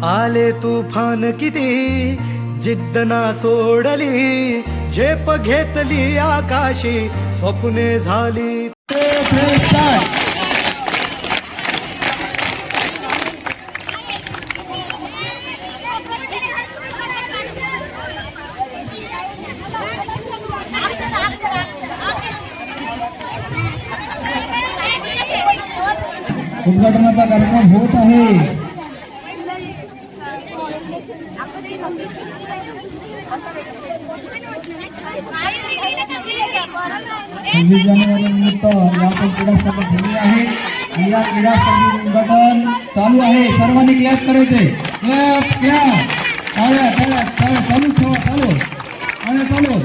आले तुफान किती जिद्द ना सोडली, झेप घेतली आकाशी, स्वप्ने झाली। उद्घाटनाचा कार्यक्रम होत आहे। 26 जानेवारी निमित्त यापूर क्रीडा स्पर्धा झाली आहे आणि या क्रीडा स्पर्धेचे उद्घाटन चालू आहे। सर्वांनी क्लॅप करायचे, क्लॅप क्लॅप, टाळ्या टाळ्या टाळ्या चालू ठेवा, चालू आणि चालू।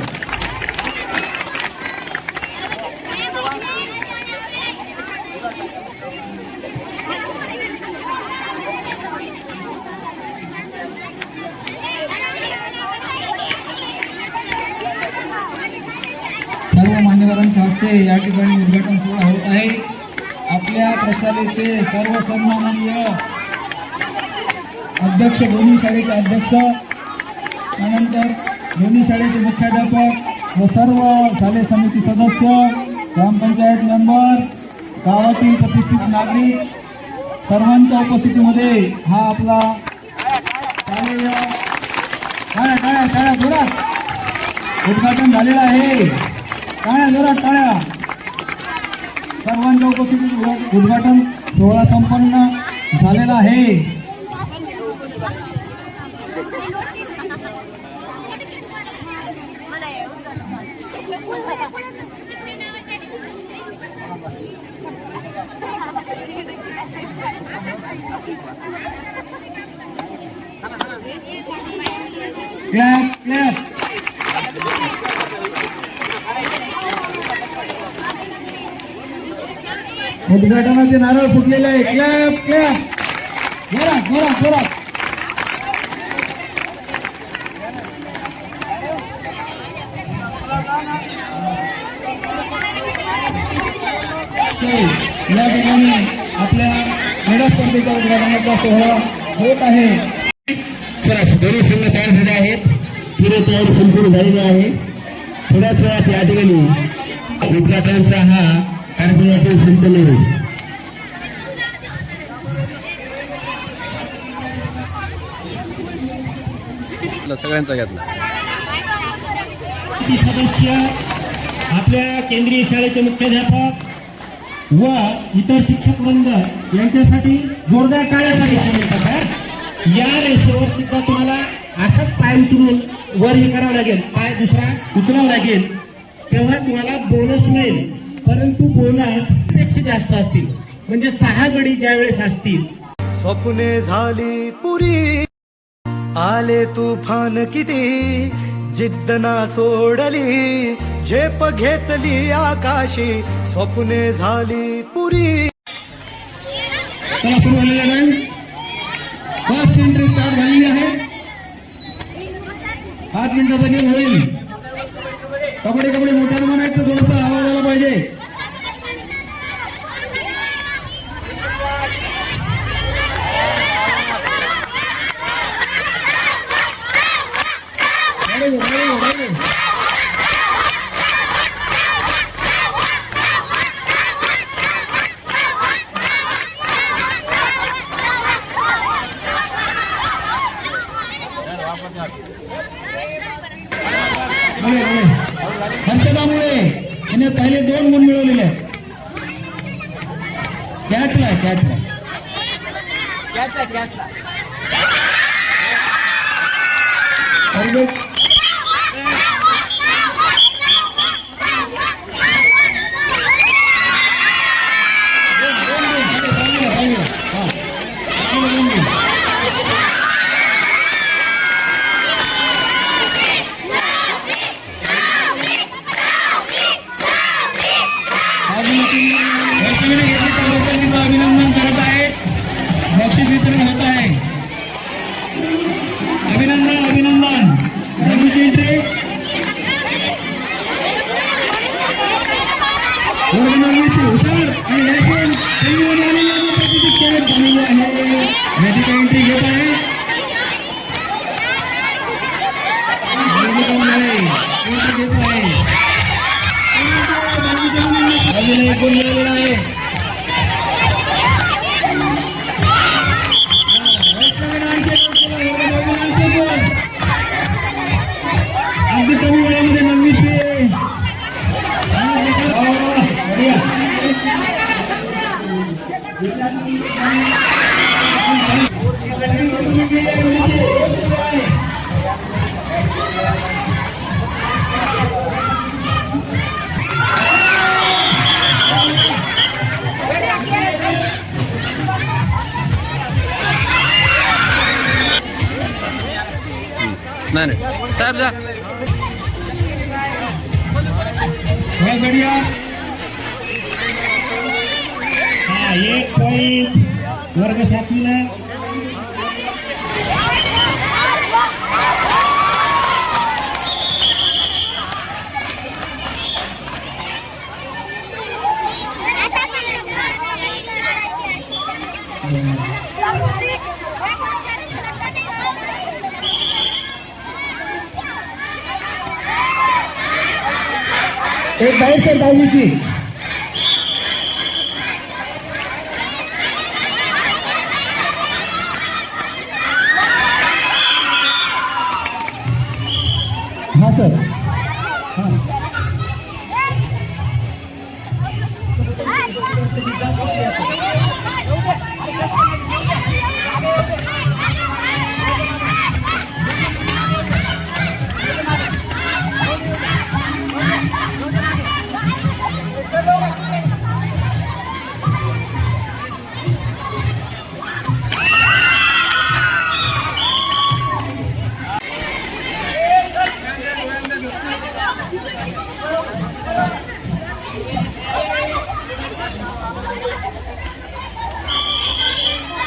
सर्व मान्यवरांच्या हस्ते या ठिकाणी उद्घाटन सोहळा होत आहे। आपल्या प्रशालेचे सर्व सन्माननीय अध्यक्ष, दोन्ही शाळेचे अध्यक्ष, त्यानंतर दोन्ही शाळेचे मुख्याध्यापक व सर्व शालेय समिती सदस्य, ग्रामपंचायत मेंबर, गावातील प्रतिष्ठित नागरिक सर्वांच्या उपस्थितीमध्ये हा आपला शालेय टाळ्या टाळ्या टाळ्या जोरात उद्घाटन झालेलं आहे। टाळ्या जोरात टाळ्या। सर्वांच्या उपस्थितीत उद्घाटन सोहळा संपन्न झालेला आहे। Clap clap. उद्घाटनाचे नारळ फुटलेले आहे। क्लॅप क्लॅप, जोरात जोरात जोरात। या ठिकाणी आपल्या क्रीडा स्पर्धेच्या उद्घाटनाचा सोहळा होत आहे। दोन्ही संघ तयार झाले आहेत, पूर्ण तयारी संपूर्ण झालेली आहे। थोड्याच वेळात या ठिकाणी उद्घाटनाचा हा कार्यक्रमातील संपन्न होईल। सगळ्यांचा घेतला सदस्य, आपल्या केंद्रीय शाळेचे मुख्याध्यापक व इतर शिक्षक वृंद यांच्यासाठी जोरदार टाळ्या मिळतात। या रेषेवर सुद्धा तुम्हाला असंच पाय उचलून वर हे करावं लागेल, पाय दुसरा उचलावा लागेल, तेव्हा तुम्हाला बोनस मिळेल। परंतु बोनस पेक्षा जास्त असतील, म्हणजे 6 गडी ज्या वेळेस असतील। स्वप्ने झाली पुरी, आले तुफान किती जिद्द ना सोडली, झेप घेतली आकाशी, स्वप्ने झाली पुरी। चला सुरू झालेला टाइम, फर्स्ट एंट्री स्टार्ट झालेली आहे। 5 मिनिटाचा गेम होईल। कबड्डी कबड्डी मोठ्यानं म्हणायचं, थोडासा आवाज आला पाहिजे। हर्षदामुळे याने पहिले 2 गुण मिळवलेले आहेत। कॅचला कॅचला अभिनंदन करत आहे। बक्षीस वितरण होत आहे। अभिनंदन अभिनंदन। नाही नाही साहेब जा गडिया हा 1 पॉइंट वर्ग 7ला. एक बाहेर सर 10वीची